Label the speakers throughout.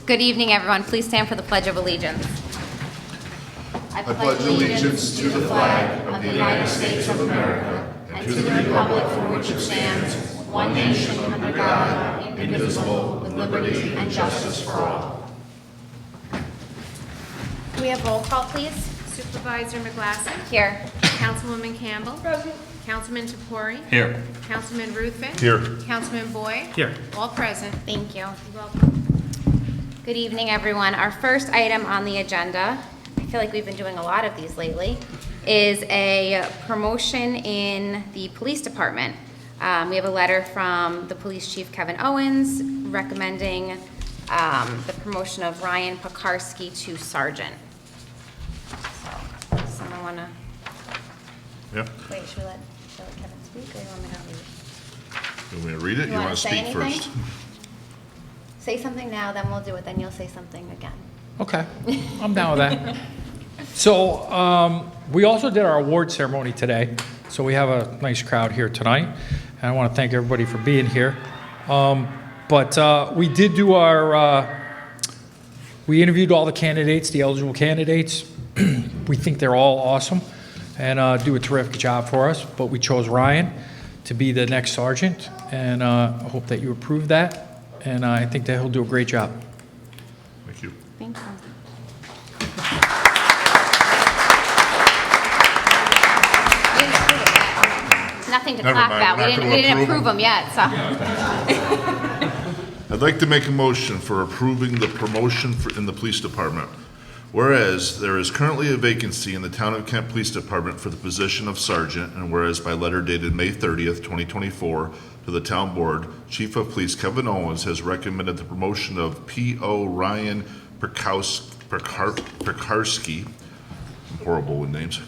Speaker 1: Good evening, everyone. Please stand for the Pledge of Allegiance.
Speaker 2: I pledge allegiance to the flag of the United States of America and to the republic for which it stands, one nation under God, indivisible, with liberty and justice for all.
Speaker 1: Can we have roll call, please?
Speaker 3: Supervisor McGlasson?
Speaker 1: Here.
Speaker 3: Councilwoman Campbell? Present. Councilman Toupori?
Speaker 4: Here.
Speaker 3: Councilman Ruthven?
Speaker 2: Here.
Speaker 3: Councilman Boyd?
Speaker 4: Here.
Speaker 3: All present.
Speaker 1: Thank you.
Speaker 3: You're welcome.
Speaker 1: Good evening, everyone. Our first item on the agenda, I feel like we've been doing a lot of these lately, is a promotion in the police department. We have a letter from the police chief, Kevin Owens, recommending the promotion of Ryan Pekarski to sergeant. So, does someone want to,
Speaker 2: Yep.
Speaker 1: wait, should we let Kevin speak, or you want me to read?
Speaker 2: You want me to read it?
Speaker 1: You
Speaker 2: You
Speaker 1: wanna
Speaker 2: want to
Speaker 1: say
Speaker 2: speak
Speaker 1: anything?
Speaker 2: first?
Speaker 1: Say something now, then we'll do it, then you'll say something again.
Speaker 4: Okay, I'm down with that. So we also did our award ceremony today, so we have a nice crowd here tonight. And I want to thank everybody for being here. But we did do we interviewed all the candidates, the eligible candidates. We think they're all awesome and do a terrific job for us. But we chose Ryan to be the next sergeant, and I hope that you approve that. And I think that he'll do a great job.
Speaker 2: Thank you.
Speaker 1: Thank you. We didn't approve it yet. Nothing to
Speaker 2: Never
Speaker 1: clap
Speaker 2: mind,
Speaker 1: about.
Speaker 2: we're not
Speaker 1: We
Speaker 2: gonna
Speaker 1: didn't
Speaker 2: approve
Speaker 1: approve them yet, so.
Speaker 2: I'd like to make a motion for approving the promotion in the police department. Whereas there is currently a vacancy in the Town of Kent Police Department for the position of sergeant, and whereas by letter dated May 30th, 2024, to the Town Board, Chief of Police Kevin Owens has recommended the promotion of P.O. Ryan Pekarski, I'm horrible with names,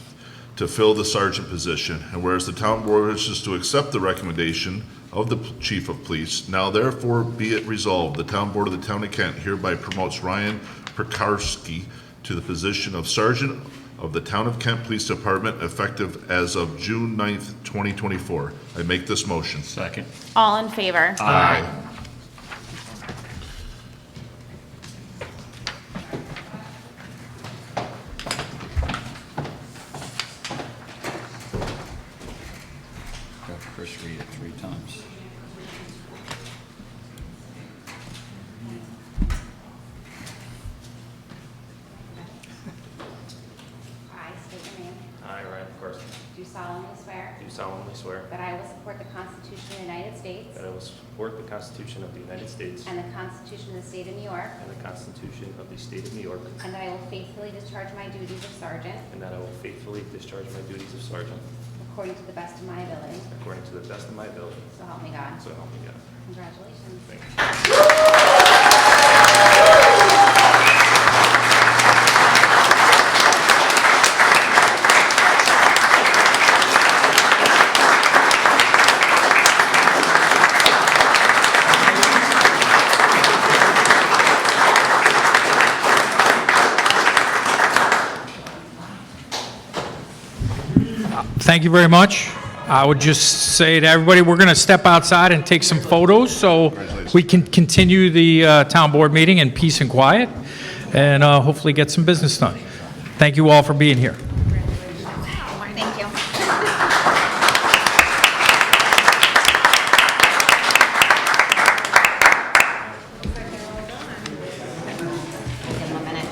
Speaker 2: to fill the sergeant position. And whereas the Town Board wishes to accept the recommendation of the Chief of Police, now therefore be it resolved, the Town Board of the Town of Kent hereby promotes Ryan Pekarski to the position of Sergeant of the Town of Kent Police Department effective as of June 9th, 2024. I make this motion.
Speaker 4: Second.
Speaker 1: All in favor?
Speaker 2: Aye.
Speaker 5: Have Chris read it 3 times.
Speaker 1: I state your name.
Speaker 6: I, Ryan Pekarski,
Speaker 1: Do solemnly swear
Speaker 6: do solemnly swear
Speaker 1: that I will support the Constitution of the United States
Speaker 6: that I will support the Constitution of the United States
Speaker 1: and the Constitution of the State of New York,
Speaker 6: and the Constitution of the State of New York,
Speaker 1: and that I will faithfully discharge my duties of sergeant
Speaker 6: and that I will faithfully discharge my duties of sergeant
Speaker 1: according to the best of my ability.
Speaker 6: according to the best of my ability.
Speaker 1: So help me God.
Speaker 6: So help me God.
Speaker 1: Congratulations.
Speaker 6: Thank you.
Speaker 4: Thank you very much. I would just say to everybody, we're going to step outside and take some photos so we can continue the town board meeting in peace and quiet and hopefully get some business done. Thank you all for being here.
Speaker 1: Thank you. Give him a minute.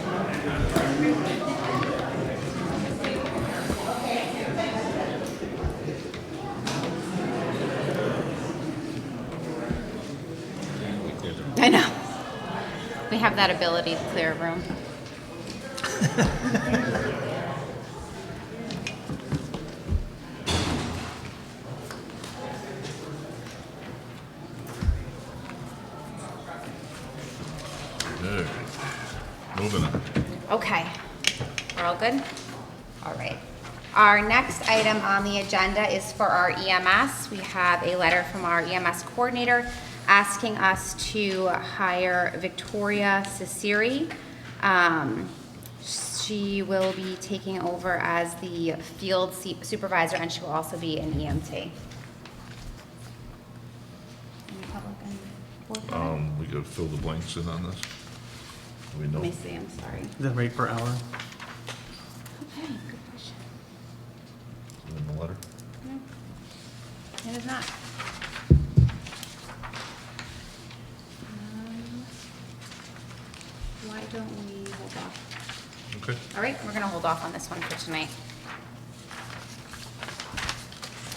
Speaker 1: I know. We have that ability to clear a room.
Speaker 2: Good. Moving on.
Speaker 1: Okay, we're all good? All right. Our next item on the agenda is for our EMS. We have a letter from our EMS coordinator asking us to hire Victoria Ciceri. She will be taking over as the field supervisor, and she will also be an EMT. Any public work on it?
Speaker 2: We could fill the blanks in on this. Do we know?
Speaker 1: Let me see, I'm sorry.
Speaker 7: The rate per hour.
Speaker 1: Okay, good question.
Speaker 2: In the letter?
Speaker 1: It is not. Why don't we hold off?
Speaker 2: Okay.
Speaker 1: All right, we're gonna hold off on this one for tonight.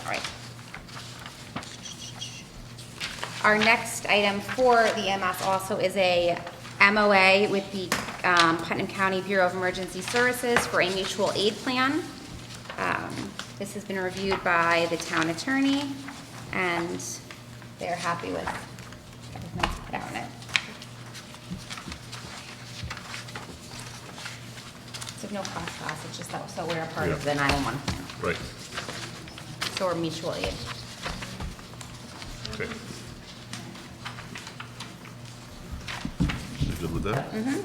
Speaker 1: All right. Our next item for the EMS also is a MOA with the Putnam County Bureau of Emergency Services for a mutual aid plan. This has been reviewed by the town attorney, and they're happy with everything that's put out in it. It's of no cost to us, it's just that, so we're a part of the 911 plan,
Speaker 2: Right.
Speaker 1: so we're mutual aid.
Speaker 2: Okay. You good with that? Mm-hmm.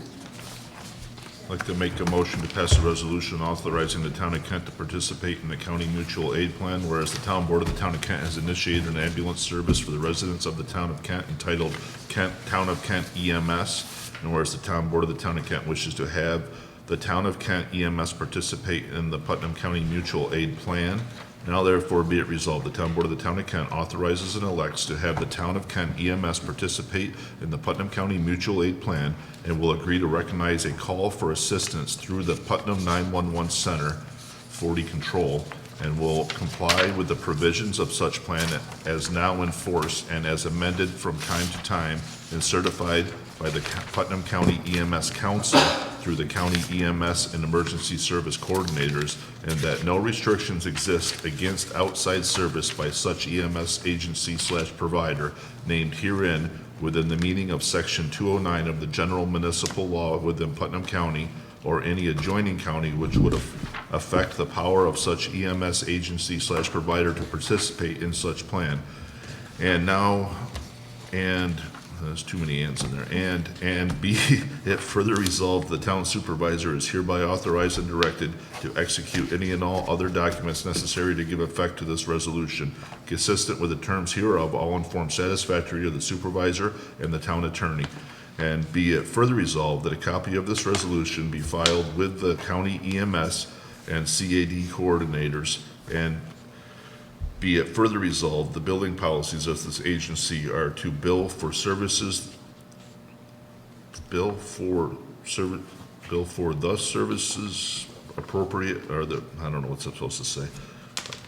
Speaker 2: I'd like to make a motion to pass a resolution authorizing the town of Kent to participate in the county mutual aid plan, whereas the town board of the town of Kent has initiated an ambulance service for the residents of the town of Kent entitled Town of Kent EMS, and whereas the town board of the town of Kent wishes to have the town of Kent EMS participate in the Putnam County mutual aid plan. Now therefore be it resolved, the town board of the town of Kent authorizes and elects to have the town of Kent EMS participate in the Putnam County mutual aid plan and will agree to recognize a call for assistance through the Putnam 911 Center 40 control and will comply with the provisions of such plan as now in force and as amended from time to time and certified by the Putnam County EMS Council through the county EMS and emergency service coordinators, and that no restrictions exist against outside service by such EMS agency/provider named herein within the meaning of Section 209 of the General Municipal Law within Putnam County or any adjoining county which would affect the power of such EMS agency/provider to participate in such plan. And now, and there's too many ands in there. And be it further resolved, the town supervisor is hereby authorized and directed to execute any and all other documents necessary to give effect to this resolution, consistent with the terms hereof, all in form satisfactory to the supervisor and the town attorney. And be it further resolved that a copy of this resolution be filed with the county EMS and CAD coordinators, and be it further resolved, the billing policies of this agency are to bill for the services appropriate, or the, I don't know what's I'm supposed to say.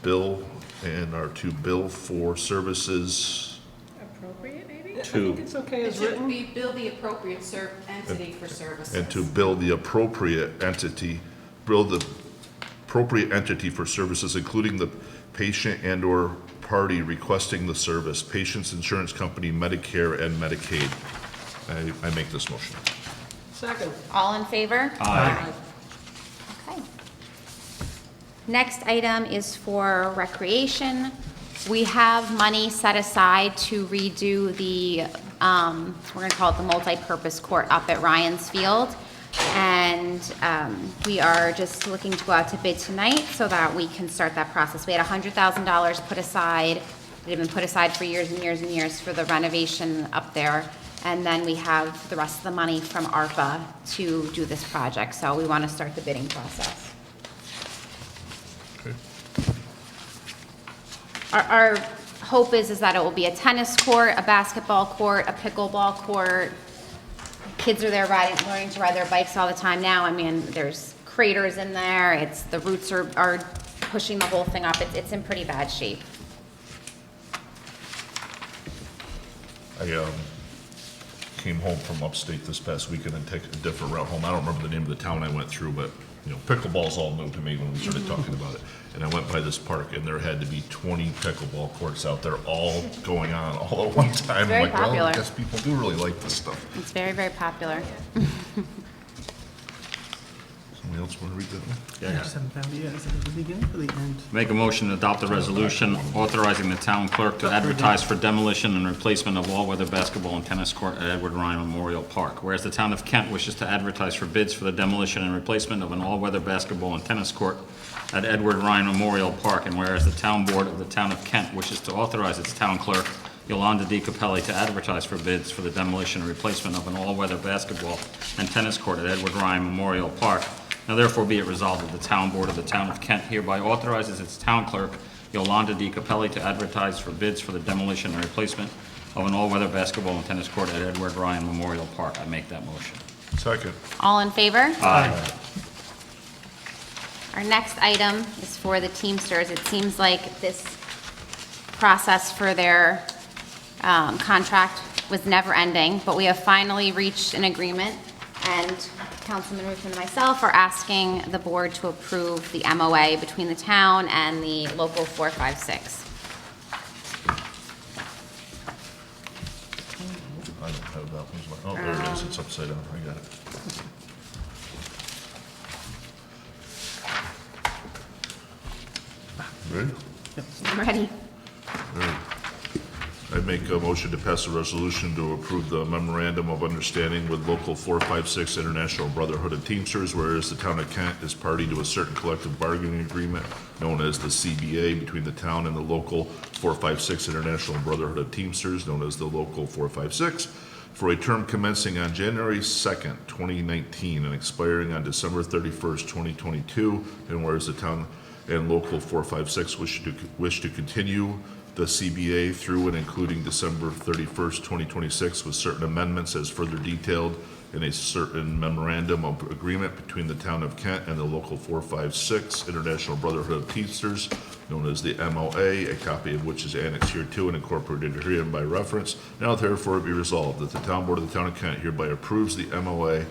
Speaker 2: Bill, and are to bill for services
Speaker 3: Appropriate, maybe?
Speaker 7: I think it's okay
Speaker 8: It
Speaker 7: as
Speaker 8: should
Speaker 7: written.
Speaker 8: be bill the appropriate entity for services.
Speaker 2: and to bill the appropriate entity for services, including the patient and/or party requesting the service, patient's insurance company, Medicare, and Medicaid. I make this motion.
Speaker 7: Second.
Speaker 1: All in favor?
Speaker 7: Aye.
Speaker 1: Okay. Next item is for recreation. We have money set aside to redo the, we're gonna call it the multi-purpose court up at Ryan's Field. And we are just looking to go out to bid tonight so that we can start that process. We had $100,000 put aside. It had been put aside for years and years and years for the renovation up there. And then we have the rest of the money from ARPA to do this project. So we want to start the bidding process.
Speaker 2: Okay.
Speaker 1: Our hope is that it will be a tennis court, a basketball court, a pickleball court. Kids are there learning to ride their bikes all the time now. I mean, there's craters in there. The roots are pushing the whole thing up. It's in pretty bad shape.
Speaker 2: I came home from upstate this past weekend and take a different route home. I don't remember the name of the town I went through, but, you know, pickleball's all new to me when we started talking about it. And I went by this park, and there had to be 20 pickleball courts out there, all going on all at one time.
Speaker 1: Very
Speaker 2: I'm like, well,
Speaker 1: popular.
Speaker 2: I guess people do really like this stuff.
Speaker 1: It's very, very popular.
Speaker 2: Somebody else want to read that one?
Speaker 7: I just haven't found it yet. Is it at the beginning or the end?
Speaker 5: Make a motion to adopt a resolution authorizing the town clerk to advertise for demolition and replacement of all-weather basketball and tennis court at Edward Ryan Memorial Park. Whereas the town of Kent wishes to advertise for bids for the demolition and replacement of an all-weather basketball and tennis court at Edward Ryan Memorial Park, and whereas the town board of the town of Kent wishes to authorize its town clerk Yolanda D. Capelli to advertise for bids for the demolition and replacement of an all-weather basketball and tennis court at Edward Ryan Memorial Park. Now therefore be it resolved that the Town Board of the Town of Kent hereby authorizes its town clerk, Yolanda D. Capelli, to advertise for bids for the demolition and replacement of an all-weather basketball and tennis court at Edward Ryan Memorial Park. I make that motion.
Speaker 2: Second.
Speaker 1: All in favor?
Speaker 5: Aye.
Speaker 1: Our next item is for the Teamsters. It seems like this process for their contract was never-ending, but we have finally reached an agreement, and Councilman Ruth and myself are asking the board to approve the MOA between the town and the local 456.
Speaker 2: I don't have that. Oh, there it is. It's upside down. I got it. Ready?
Speaker 1: I'm ready.
Speaker 2: I make a motion to pass a resolution to approve the memorandum of understanding with Local 456 International Brotherhood of Teamsters, whereas the town of Kent is party to a certain collective bargaining agreement known as the CBA between the town and the Local 456 International Brotherhood of Teamsters, known as the Local 456, for a term commencing on January 2nd, 2019, and expiring on December 31st, 2022, and whereas the town and Local 456 wish to continue the CBA through and including December 31st, 2026, with certain amendments as further detailed in a certain memorandum of agreement between the town of Kent and the Local 456 International Brotherhood of Teamsters, known as the MOA, a copy of which is annexed hereto and incorporated herein by reference. Now therefore be resolved that the Town Board of the Town of Kent hereby approves the MOA,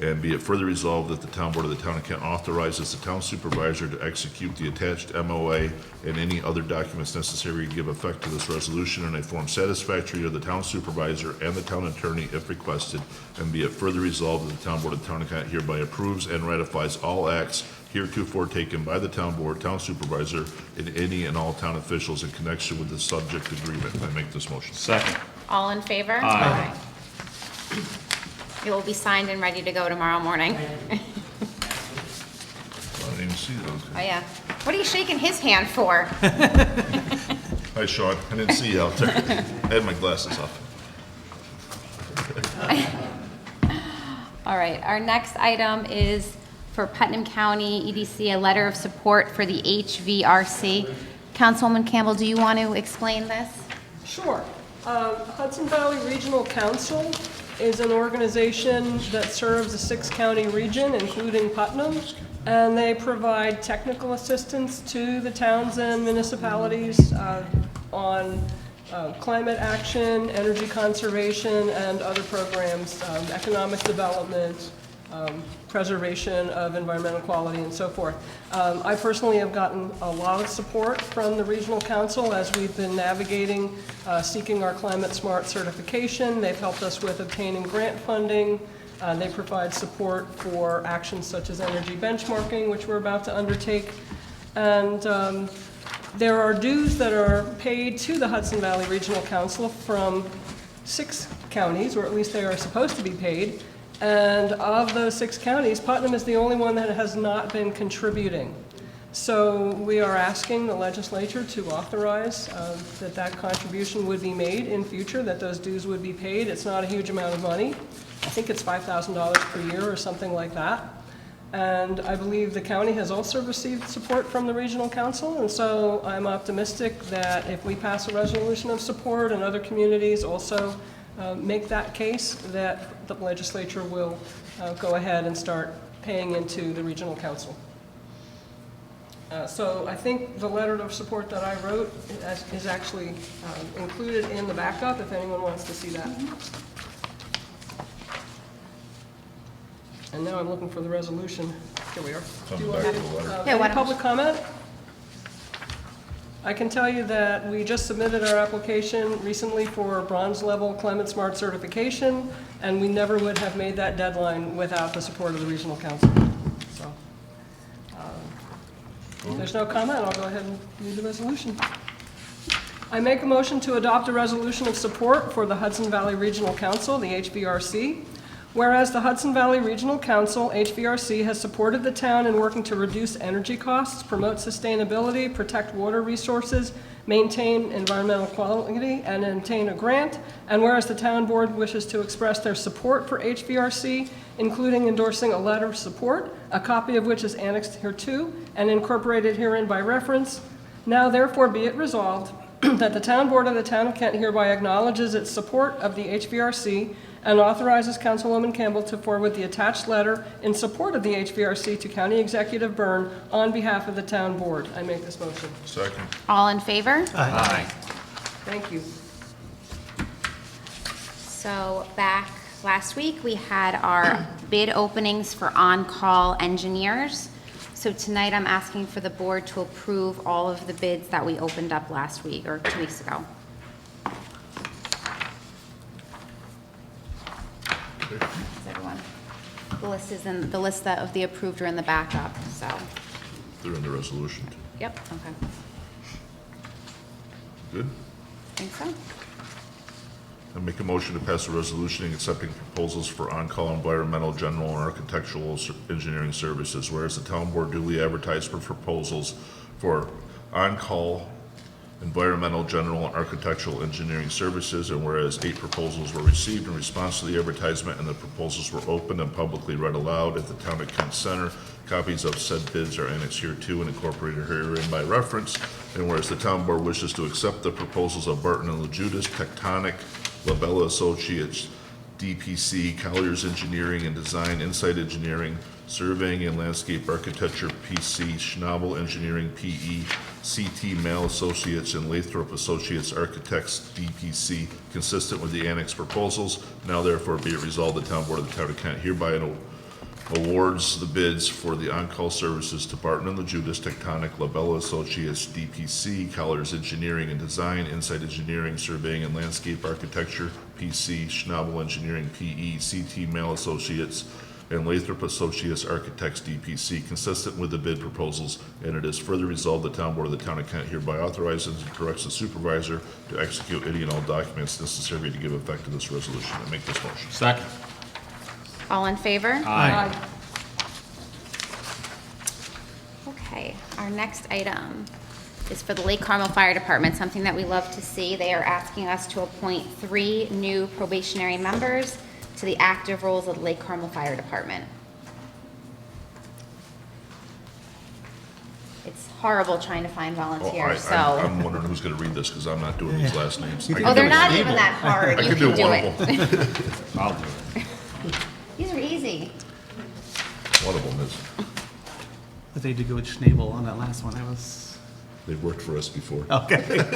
Speaker 2: and be it further resolved that the Town Board of the Town of Kent authorizes the town supervisor to execute the attached MOA and any other documents necessary to give effect to this resolution in a form satisfactory to the town supervisor and the town attorney if requested, and be it further resolved that the Town Board of the Town of Kent hereby approves and ratifies all acts heretofore taken by the town board, town supervisor, and any and all town officials in connection with the subject agreement. I make this motion.
Speaker 5: Second.
Speaker 1: All in favor?
Speaker 5: Aye.
Speaker 1: It will be signed and ready to go tomorrow morning.
Speaker 2: I didn't even see those.
Speaker 1: Oh, yeah. What are you shaking his hand for?
Speaker 2: Hi, Sean. I didn't see you out there. I had my glasses off.
Speaker 1: All right, our next item is for Putnam County EDC, a letter of support for the HVRC. Councilwoman Campbell, do you want to explain this?
Speaker 7: Sure. Hudson Valley Regional Council is an organization that serves a 6-county region, including Putnam, and they provide technical assistance to the towns and municipalities on climate action, energy conservation, and other programs, economic development, preservation of environmental quality, and so forth. I personally have gotten a lot of support from the Regional Council as we've been navigating, seeking our Climate Smart certification. They've helped us with obtaining grant funding. They provide support for actions such as energy benchmarking, which we're about to undertake. And there are dues that are paid to the Hudson Valley Regional Council from 6 counties, or at least they are supposed to be paid. And of those 6 counties, Putnam is the only one that has not been contributing. So we are asking the legislature to authorize that contribution would be made in future, that those dues would be paid. It's not a huge amount of money. I think it's $5,000 per year or something like that. And I believe the county has also received support from the Regional Council, and so I'm optimistic that if we pass a resolution of support and other communities also make that case, that the legislature will go ahead and start paying into the Regional Council. So I think the letter of support that I wrote is actually included in the backup, if anyone wants to see that. And now I'm looking for the resolution. Here we are.
Speaker 2: Come
Speaker 7: Do you
Speaker 2: back
Speaker 7: want
Speaker 2: to the letter.
Speaker 1: Yeah, why
Speaker 7: any
Speaker 1: don't
Speaker 7: public comment? I can tell you that we just submitted our application recently for bronze level Climate Smart certification, and we never would have made that deadline without the support of the Regional Council. So, if there's no comment, I'll go ahead and read the resolution. I make a motion to adopt a resolution of support for the Hudson Valley Regional Council, the HVRC. Whereas the Hudson Valley Regional Council, HVRC, has supported the town in working to reduce energy costs, promote sustainability, protect water resources, maintain environmental quality, and obtain a grant. And whereas the town board wishes to express their support for HVRC, including endorsing a letter of support, a copy of which is annexed hereto and incorporated herein by reference. Now therefore be it resolved that the town board of the town of Kent hereby acknowledges its support of the HVRC and authorizes Councilwoman Campbell to forward the attached letter in support of the HVRC to County Executive Byrne on behalf of the town board. I make this motion.
Speaker 2: Second.
Speaker 1: All in favor?
Speaker 5: Aye.
Speaker 7: Thank you.
Speaker 1: So back last week, we had our bid openings for on-call engineers. So tonight, I'm asking for the board to approve all of the bids that we opened up last week, or 2 weeks ago. Is everyone? The list is in, the list of the approved are in the backup, so,
Speaker 2: They're in the resolution. too.
Speaker 1: yep, okay.
Speaker 2: Good.
Speaker 1: Think so?
Speaker 2: I make a motion to pass a resolution accepting proposals for on-call environmental, general, and architectural engineering services. Whereas the town board duly advertised for proposals for on-call environmental, general, and architectural engineering services, and whereas 8 proposals were received in response to the advertisement, and the proposals were opened and publicly read aloud at the Town of Kent Center. Copies of said bids are annexed hereto and incorporated herein by reference. And whereas the town board wishes to accept the proposals of Barton and Lejudas, Tectonic, Labella Associates, DPC, Colliers Engineering and Design, Insight Engineering, Surveying and Landscape Architecture, PC, Schnabel Engineering, PE, CT Mail Associates, and Lathrop Associates Architects, DPC, consistent with the annex proposals. Now therefore be it resolved, the town board of the town of Kent hereby awards the bids for the on-call services to Barton and Lejudas, Tectonic, Labella Associates, DPC, Colliers Engineering and Design, Insight Engineering, Surveying and Landscape Architecture, PC, Schnabel Engineering, PE, CT Mail Associates, and Lathrop Associates Architects, DPC, consistent with the bid proposals. And it is further resolved, the town board of the town of Kent hereby authorizes and directs the supervisor to execute any and all documents necessary to give effect to this resolution. I make this motion.
Speaker 5: Second.
Speaker 1: All in favor?
Speaker 5: Aye.
Speaker 1: Okay, our next item is for the Lake Carmel Fire Department, something that we love to see. They are asking us to appoint 3 new probationary members to the active roles of the Lake Carmel Fire Department. It's horrible trying to find volunteers, so.
Speaker 2: I'm wondering who's gonna read this, because I'm not doing these last names.
Speaker 1: Oh, they're not even that hard.
Speaker 2: I
Speaker 1: You
Speaker 2: can do
Speaker 1: can do
Speaker 2: one
Speaker 1: it.
Speaker 2: of them.
Speaker 5: I'll do it.
Speaker 1: These are easy.
Speaker 2: One of them is,
Speaker 9: But they did go with Schnabel on that last one. I was,
Speaker 2: they've worked for us before.
Speaker 9: okay.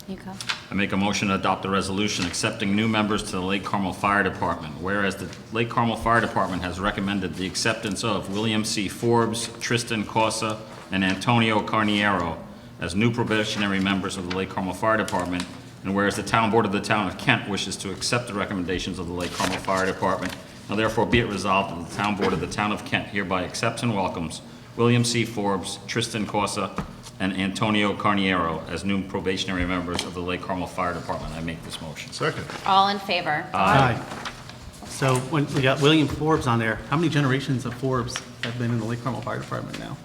Speaker 1: You go.
Speaker 5: I make a motion to adopt a resolution accepting new members to the Lake Carmel Fire Department. Whereas the Lake Carmel Fire Department has recommended the acceptance of William C. Forbes, Tristan Corsa, and Antonio Carniero as new probationary members of the Lake Carmel Fire Department. And whereas the town board of the town of Kent wishes to accept the recommendations of the Lake Carmel Fire Department, now therefore be it resolved that the town board of the town of Kent hereby accepts and welcomes William C. Forbes, Tristan Corsa, and Antonio Carniero as new probationary members of the Lake Carmel Fire Department. I make this motion.
Speaker 2: Second.
Speaker 1: All in favor?
Speaker 9: Aye. So when we got William Forbes on there, how many generations of Forbes have been in the Lake Carmel Fire Department now?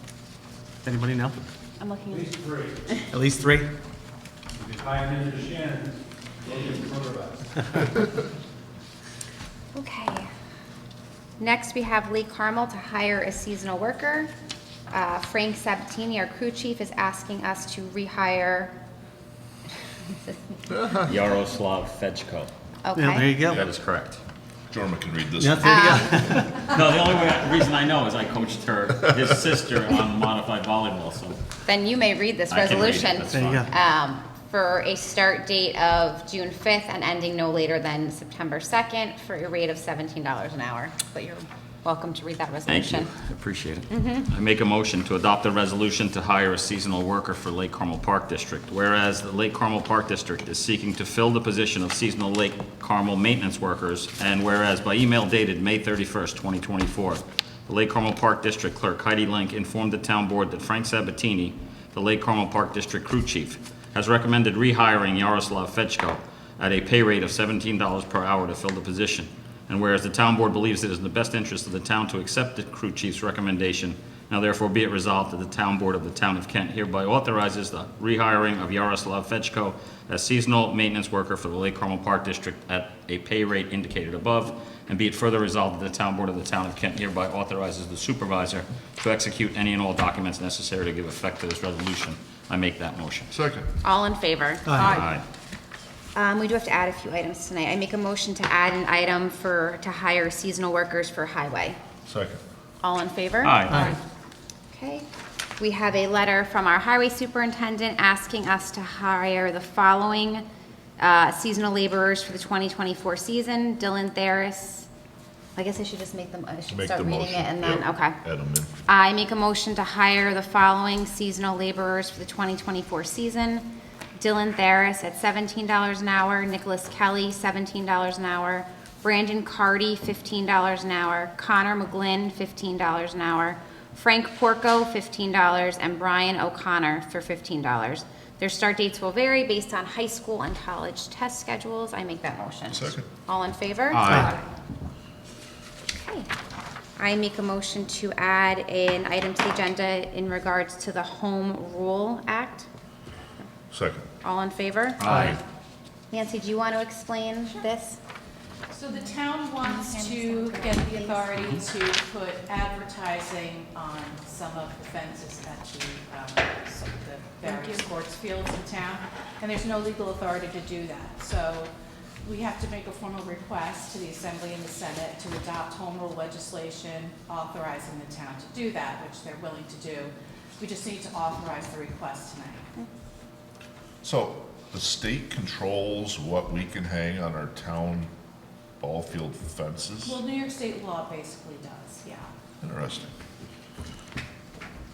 Speaker 9: Anybody know?
Speaker 1: I'm looking.
Speaker 9: At least 3?
Speaker 1: Okay. Next, we have Lake Carmel to hire a seasonal worker. Frank Sabatini, our crew chief, is asking us to rehire.
Speaker 5: Yaroslav Fedchko.
Speaker 9: Yeah, there
Speaker 1: Okay.
Speaker 9: you go.
Speaker 5: That is correct.
Speaker 2: Jorma can read this.
Speaker 9: Yeah, there you go.
Speaker 5: No, the only reason I know is I coached his sister on modified volleyball, so.
Speaker 1: Then you may read this
Speaker 5: I can read it,
Speaker 1: resolution.
Speaker 5: that's
Speaker 9: There you
Speaker 5: fine.
Speaker 9: go.
Speaker 1: For a start date of June 5th and ending no later than September 2nd for a rate of $17 an hour. But you're welcome to read that
Speaker 5: Thank you,
Speaker 1: resolution.
Speaker 5: I appreciate it. I make a motion to adopt a resolution to hire a seasonal worker for Lake Carmel Park District. Whereas the Lake Carmel Park District is seeking to fill the position of seasonal Lake Carmel maintenance workers, and whereas by email dated May 31st, 2024, the Lake Carmel Park District Clerk Heidi Link informed the town board that Frank Sabatini, the Lake Carmel Park District Crew Chief, has recommended rehiring Yaroslav Fedchko at a pay rate of $17 per hour to fill the position. And whereas the town board believes it is in the best interest of the town to accept the crew chief's recommendation, Now therefore be it resolved that the Town Board of the Town of Kent hereby authorizes the rehiring of Yaroslav Fechko as seasonal maintenance worker for the Lake Carmel Park District at a pay rate indicated above, and be it further resolved that the Town Board of the Town of Kent hereby authorizes the supervisor to execute any and all documents necessary to give effect to this resolution. I make that motion.
Speaker 2: Second.
Speaker 1: All in favor?
Speaker 5: Aye.
Speaker 1: We do have to add a few items tonight. I make a motion to add an item to hire seasonal workers for highway.
Speaker 2: Second.
Speaker 1: All in favor?
Speaker 5: Aye.
Speaker 1: Okay. We have a letter from our highway superintendent asking us to hire the following seasonal laborers for the 2024 season. Dylan Theris. I guess I should just make them, I should
Speaker 2: Make
Speaker 1: start
Speaker 2: the
Speaker 1: reading
Speaker 2: motion.
Speaker 1: it and then,
Speaker 2: Yep.
Speaker 1: okay.
Speaker 2: Add them in.
Speaker 1: I make a motion to hire the following seasonal laborers for the 2024 season. Dylan Theris at $17 an hour, Nicholas Kelly, $17 an hour, Brandon Cardy, $15 an hour, Connor McGlynn, $15 an hour, Frank Porco, $15, and Brian O'Connor for $15. Their start dates will vary based on high school and college test schedules. I make that motion.
Speaker 2: Second.
Speaker 1: All in favor?
Speaker 5: Aye.
Speaker 1: Okay. I make a motion to add an item to the agenda in regards to the Home Rule Act.
Speaker 2: Second.
Speaker 1: All in favor?
Speaker 5: Aye.
Speaker 1: Nancy, do you want to explain this?
Speaker 8: So the town wants to get the authority to put advertising on some of the fences at some of the various sports fields in town, and there's no legal authority to do that. So we have to make a formal request to the Assembly and the Senate to adopt home rule legislation authorizing the town to do that, which they're willing to do. We just need to authorize the request tonight.
Speaker 2: So the state controls what we can hang on our town ball field fences?
Speaker 8: Well, New York State law basically does, yeah.
Speaker 2: Interesting.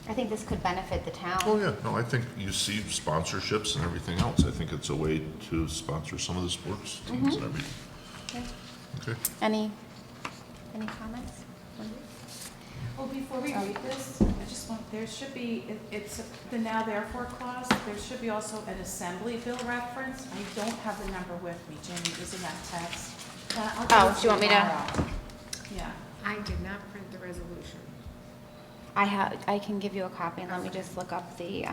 Speaker 1: I think this could benefit the town.
Speaker 2: Oh, yeah, no, I think you see sponsorships and everything else. I think it's a way to sponsor some of the sports teams and everything. Okay.
Speaker 1: Any comments?
Speaker 8: Well, before we read this, I just want, there should be, it's the now therefore clause, there should be also an assembly bill reference. I don't have the number with me, Jamie, is in that text. I'll give
Speaker 1: Oh,
Speaker 8: it
Speaker 1: do you want me to-
Speaker 8: tomorrow. Yeah.
Speaker 3: I did not print the resolution.
Speaker 1: I can give you a copy, and let me just look up the,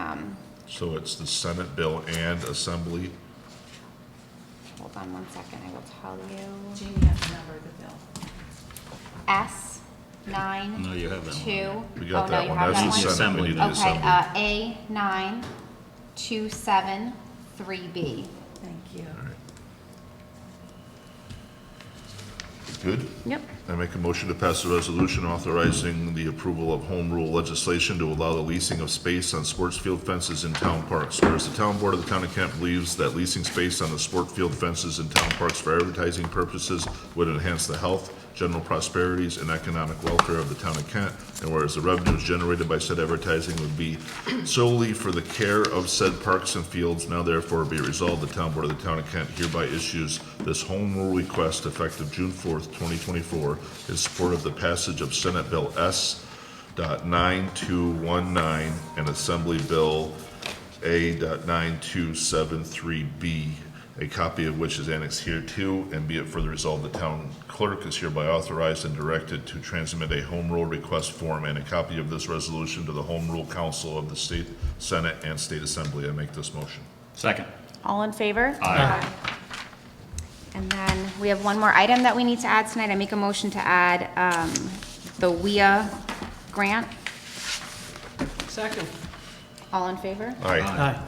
Speaker 2: So it's the Senate bill and Assembly.
Speaker 1: hold on one second, I will tell you.
Speaker 8: Jamie has the number of the bill.
Speaker 1: S nine
Speaker 5: No, you have that one.
Speaker 1: two.
Speaker 2: We got
Speaker 1: Oh, no,
Speaker 2: that
Speaker 1: you
Speaker 2: one.
Speaker 1: have
Speaker 2: That's
Speaker 1: that
Speaker 2: the
Speaker 1: one?
Speaker 2: Senate. We need the
Speaker 1: Okay,
Speaker 2: Assembly.
Speaker 1: A 9273B.
Speaker 8: Thank you.
Speaker 2: Good?
Speaker 1: Yep.
Speaker 2: I make a motion to pass a resolution authorizing the approval of home rule legislation to allow the leasing of space on sports field fences in town parks. Whereas the town board of the town of Kent believes that leasing space on the sport field fences in town parks for advertising purposes would enhance the health, general prosperities, and economic welfare of the town of Kent. And whereas the revenues generated by said advertising would be solely for the care of said parks and fields, now therefore be resolved, the town board of the town of Kent hereby issues this home rule request effective June 4th, 2024, in support of the passage of Senate Bill S.9219 and Assembly Bill A.9273B, a copy of which is annexed hereto, and be it further resolved, the town clerk is hereby authorized and directed to transmit a home rule request form and a copy of this resolution to the Home Rule Council of the State Senate and State Assembly. I make this motion.
Speaker 5: Second.
Speaker 1: All in favor?
Speaker 5: Aye.
Speaker 1: And then we have one more item that we need to add tonight. I make a motion to add the WIA grant.
Speaker 7: Second.
Speaker 1: All in favor?
Speaker 2: Aye.
Speaker 9: Aye.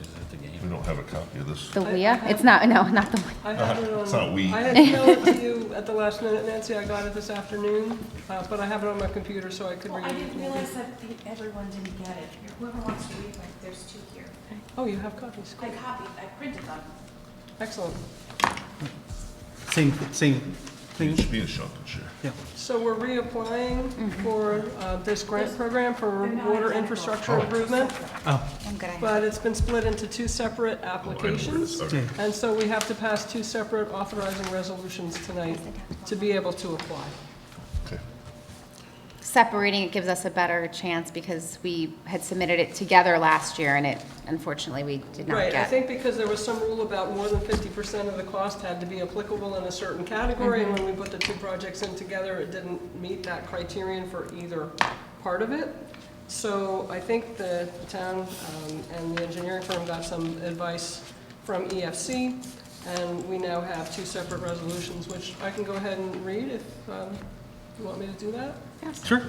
Speaker 5: Is that the game?
Speaker 2: We don't have a copy of this.
Speaker 1: The WIA? It's not, no, not the WIA.
Speaker 7: I have it on.
Speaker 2: It's not we.
Speaker 7: I had emailed it to you at the last minute, Nancy. I got it this afternoon, but I have it on my computer so I could
Speaker 8: Well,
Speaker 7: read
Speaker 8: I
Speaker 7: it.
Speaker 8: didn't realize that everyone didn't get it. Whoever wants to read, like, there's two here.
Speaker 7: Oh, you have copies.
Speaker 8: I copied, I printed them.
Speaker 7: Excellent.
Speaker 9: Same
Speaker 2: It
Speaker 9: thing.
Speaker 2: should be in Shunkin share.
Speaker 9: Yeah.
Speaker 7: So we're reapplying for this grant program for water infrastructure improvement,
Speaker 9: Oh,
Speaker 1: I'm good.
Speaker 7: but it's been split into two separate applications.
Speaker 2: Okay.
Speaker 7: And so we have to pass two separate authorizing resolutions tonight to be able to apply.
Speaker 2: Okay.
Speaker 1: Separating it gives us a better chance because we had submitted it together last year and it, unfortunately, we did not
Speaker 7: Right, I
Speaker 1: get.
Speaker 7: think because there was some rule about more than 50% of the cost had to be applicable in a certain category, and when we put the two projects in together, it didn't meet that criterion for either part of it. So I think the town and the engineering firm got some advice from EFC, and we now have two separate resolutions, which I can go ahead and read if you want me to do that.
Speaker 9: Sure.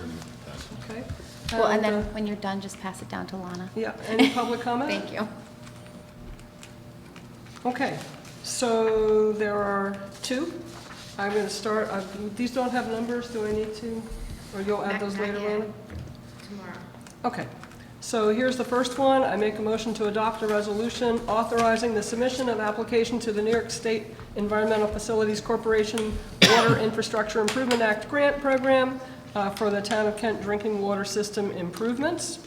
Speaker 7: Okay.
Speaker 1: Well, and then when you're done, just pass it down to Lana.
Speaker 7: Yeah, any public comment?
Speaker 1: Thank you.
Speaker 7: Okay, so there are two. I'm going to start, these don't have numbers, do I need to? Or you'll add those
Speaker 1: Not
Speaker 7: later
Speaker 1: yet.
Speaker 7: on?
Speaker 3: Tomorrow.
Speaker 7: Okay, so here's the first one. I make a motion to adopt a resolution authorizing the submission of application to the New York State Environmental Facilities Corporation Water Infrastructure Improvement Act grant program for the Town of Kent drinking water system improvements.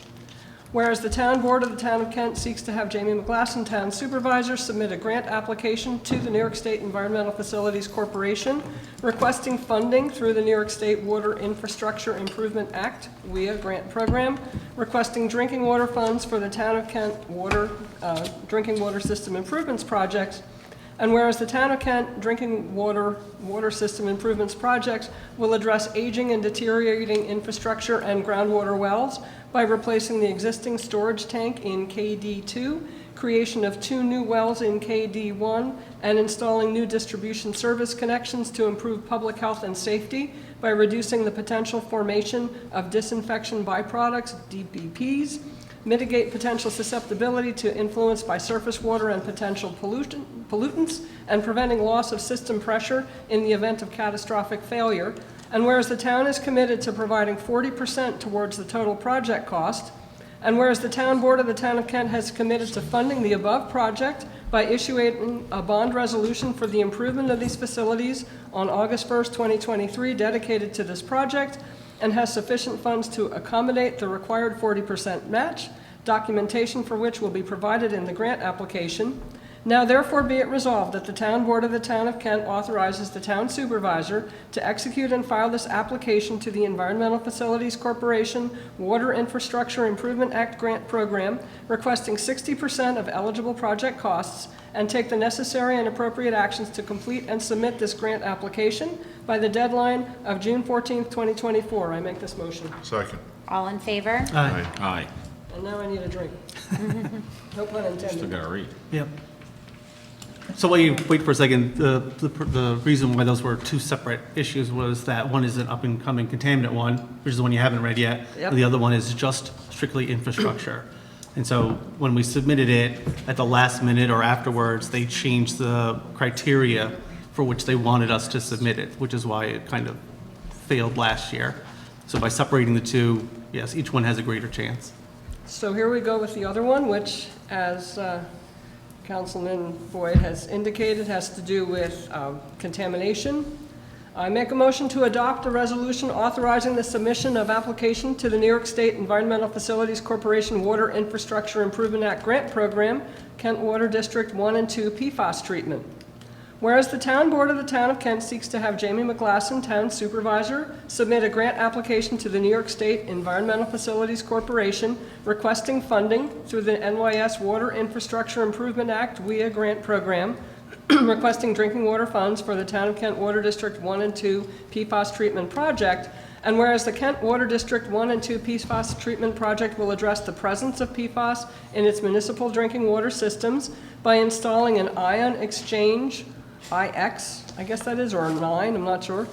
Speaker 7: Whereas the Town Board of the Town of Kent seeks to have Jamie McGlasson, Town Supervisor, submit a grant application to the New York State Environmental Facilities Corporation requesting funding through the New York State Water Infrastructure Improvement Act, WIA grant program, requesting drinking water funds for the Town of Kent drinking water system improvements projects. And whereas the Town of Kent drinking water system improvements projects will address aging and deteriorating infrastructure and groundwater wells by replacing the existing storage tank in KD2, creation of 2 new wells in KD1, and installing new distribution service connections to improve public health and safety by reducing the potential formation of disinfection byproducts, DBPs, mitigate potential susceptibility to influence by surface water and potential pollutants, and preventing loss of system pressure in the event of catastrophic failure. And whereas the town is committed to providing 40% towards the total project cost, and whereas the Town Board of the Town of Kent has committed to funding the above project by issuing a bond resolution for the improvement of these facilities on August 1st, 2023, dedicated to this project, and has sufficient funds to accommodate the required 40% match, documentation for which will be provided in the grant application. Now therefore be it resolved that the Town Board of the Town of Kent authorizes the Town Supervisor to execute and file this application to the Environmental Facilities Corporation Water Infrastructure Improvement Act grant program, requesting 60% of eligible project costs, and take the necessary and appropriate actions to complete and submit this grant application by the deadline of June 14th, 2024. I make this motion.
Speaker 2: Second.
Speaker 1: All in favor?
Speaker 9: Aye.
Speaker 5: Aye.
Speaker 7: And now I need a drink. No pun
Speaker 5: Still
Speaker 7: intended.
Speaker 5: gotta read.
Speaker 9: Yep. So while you wait for a second, the reason why those were two separate issues was that one is an up-and-coming contaminant one, which is the one you haven't read yet.
Speaker 7: Yep.
Speaker 9: And the other one is just strictly infrastructure. And so when we submitted it at the last minute or afterwards, they changed the criteria for which they wanted us to submit it, which is why it kind of failed last year. So by separating the two, yes, each one has a greater chance.
Speaker 7: So here we go with the other one, which, as Councilman Boyd has indicated, has to do with contamination. I make a motion to adopt a resolution authorizing the submission of application to the New York State Environmental Facilities Corporation Water Infrastructure Improvement Act grant program, Kent Water District 1 and 2 PFAS treatment. Whereas the Town Board of the Town of Kent seeks to have Jamie McGlasson, Town Supervisor, submit a grant application to the New York State Environmental Facilities Corporation requesting funding through the NYS Water Infrastructure Improvement Act WIA grant program, requesting drinking water funds for the Town of Kent Water District 1 and 2 PFAS treatment project. And whereas the Kent Water District 1 and 2 PFAS treatment project will address the presence of PFAS in its municipal drinking water systems by installing an ion exchange, IX, I guess that is, or 9, I'm not sure,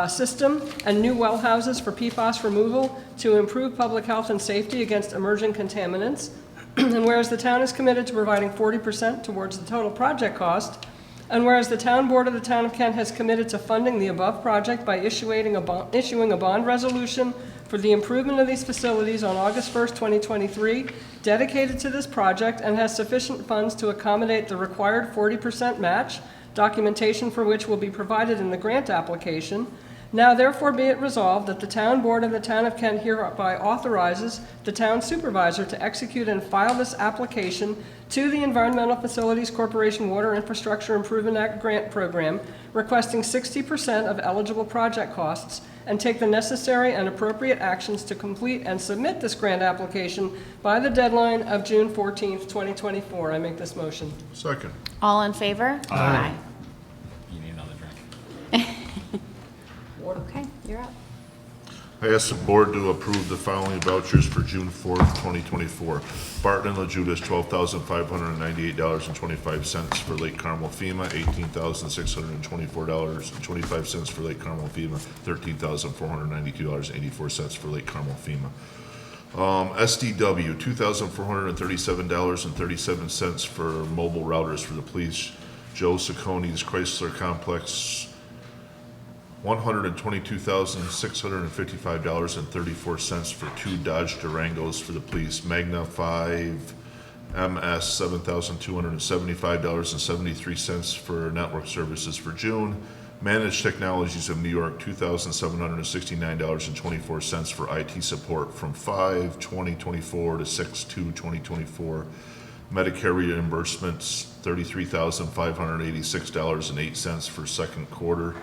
Speaker 7: system, and new well houses for PFAS removal to improve public health and safety against emerging contaminants. And whereas the town is committed to providing 40% towards the total project cost, and whereas the Town Board of the Town of Kent has committed to funding the above project by issuing a bond resolution for the improvement of these facilities on August 1st, 2023, dedicated to this project, and has sufficient funds to accommodate the required 40% match, documentation for which will be provided in the grant application. Now therefore be it resolved that the Town Board of the Town of Kent hereby authorizes the Town Supervisor to execute and file this application to the Environmental Facilities Corporation Water Infrastructure Improvement Act grant program, requesting 60% of eligible project costs, and take the necessary and appropriate actions to complete and submit this grant application by the deadline of June 14th, 2024. I make this motion.
Speaker 2: Second.
Speaker 1: All in favor? Aye.
Speaker 5: You need another drink.
Speaker 1: Okay, you're up.
Speaker 2: I ask the board to approve the following vouchers for June 4th, 2024. Barton and LaJudas, $12,598.25 for Lake Carmel FEMA, $18,624.25 for Lake Carmel FEMA, $13,492.84 for Lake Carmel FEMA. SDW, $2,437.37 for mobile routers for the police. Joe Sacconi's Chrysler Complex, $122,655.34 for 2 Dodge Durangos for the police. Magna 5 MS, $7,275.73 for network services for June. Managed Technologies of New York, $2,769.24 for IT support from 5/2024 to 6/2/2024. Medicare reimbursements, $33,586.08 for second quarter.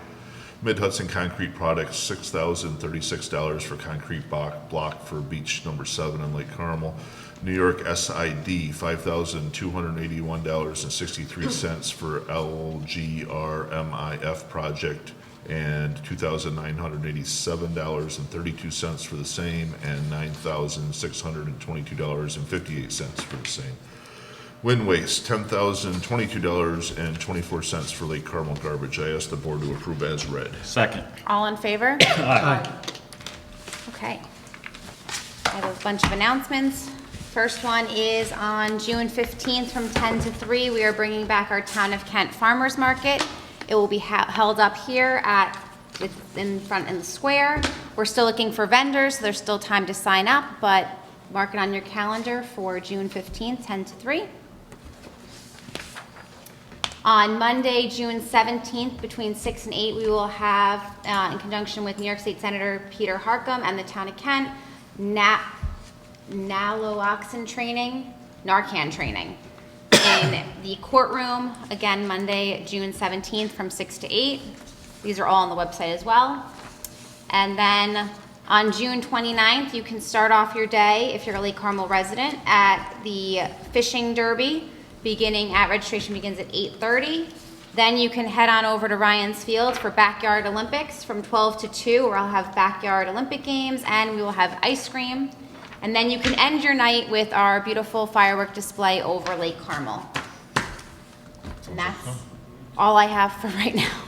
Speaker 2: Mid-Hudson Concrete Products, $6,036 for concrete block for beach number 7 in Lake Carmel. New York SID, $5,281.63 for LGRMIF project, and $2,987.32 for the same, and $9,622.58 for the same. Wind waste, $10,022.24 for Lake Carmel garbage. I ask the board to approve as read.
Speaker 5: Second.
Speaker 1: All in favor?
Speaker 9: Aye.
Speaker 1: Okay. I have a bunch of announcements. First one is on June 15th from 10 to 3, we are bringing back our Town of Kent Farmers Market. It will be held up here in front in the square. We're still looking for vendors, so there's still time to sign up, but mark it on your calendar for June 15th, 10 to 3. On Monday, June 17th, between 6 and 8, we will have, in conjunction with New York State Senator Peter Harcum and the Town of Kent, Narcan training in the courtroom, again, Monday, June 17th from 6 to 8. These are all on the website as well. And then on June 29th, you can start off your day, if you're a Lake Carmel resident, at the fishing derby, registration begins at 8:30. Then you can head on over to Ryan's Field for Backyard Olympics from 12 to 2, where I'll have Backyard Olympic Games, and we will have ice cream. And then you can end your night with our beautiful firework display over Lake Carmel. And that's all I have for right now.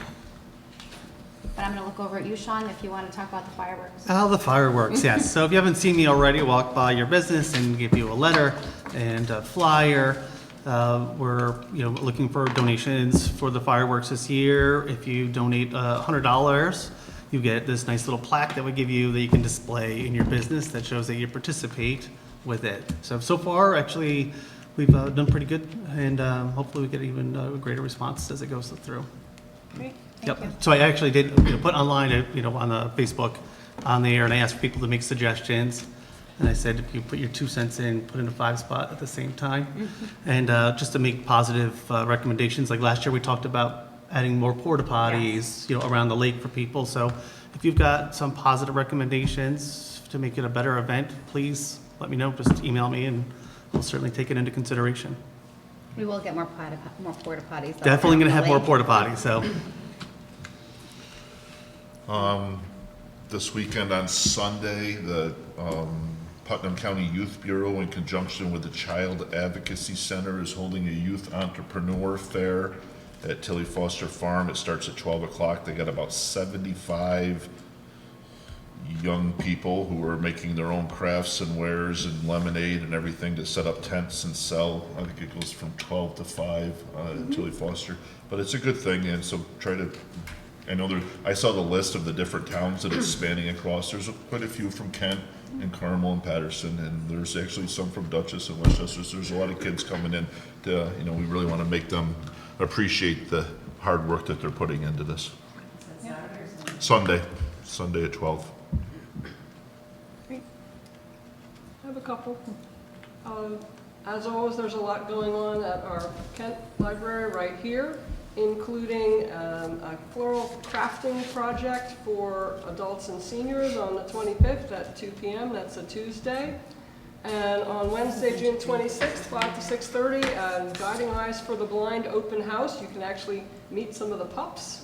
Speaker 1: But I'm gonna look over at you, Sean, if you wanna talk about the fireworks.
Speaker 9: Oh, the fireworks, yes. So if you haven't seen me already, walk by your business and give you a letter and a flyer. We're looking for donations for the fireworks this year. If you donate $100, you get this nice little plaque that we give you that you can display in your business that shows that you participate with it. So far, actually, we've done pretty good, and hopefully we get even greater response as it goes through.
Speaker 7: Great.
Speaker 9: Yep. So I actually did put online, on the Facebook on there, and I asked people to make suggestions. And I said, if you put your 2 cents in, put in a 5 spot at the same time. And just to make positive recommendations, like last year we talked about adding more porta potties, around the lake for people. So if you've got some positive recommendations to make it a better event, please let me know. Just email me and we'll certainly take it into consideration.
Speaker 1: We will get more porta potties.
Speaker 9: Definitely gonna have more porta potties, so.
Speaker 2: This weekend on Sunday, the Putnam County Youth Bureau, in conjunction with the Child Advocacy Center, is holding a youth entrepreneur fair at Tilly Foster Farm. It starts at 12 o'clock. They got about 75 young people who are making their own crafts and wares and lemonade and everything to set up tents and sell. I think it goes from 12 to 5 at Tilly Foster. But it's a good thing, and so I saw the list of the different towns that it's spanning across. There's quite a few from Kent and Carmel and Patterson, and there's actually some from Dutchess and Westchester. So there's a lot of kids coming in to, we really want to make them appreciate the hard work that they're putting into this. Sunday at 12.
Speaker 7: Great. I have a couple. As always, there's a lot going on at our Kent Library right here, including a floral crafting project for adults and seniors on the 25th at 2 p.m. That's a Tuesday. And on Wednesday, June 26th, 5 to 6:30, Guiding Eyes for the Blind open house. You can actually meet some of the pups.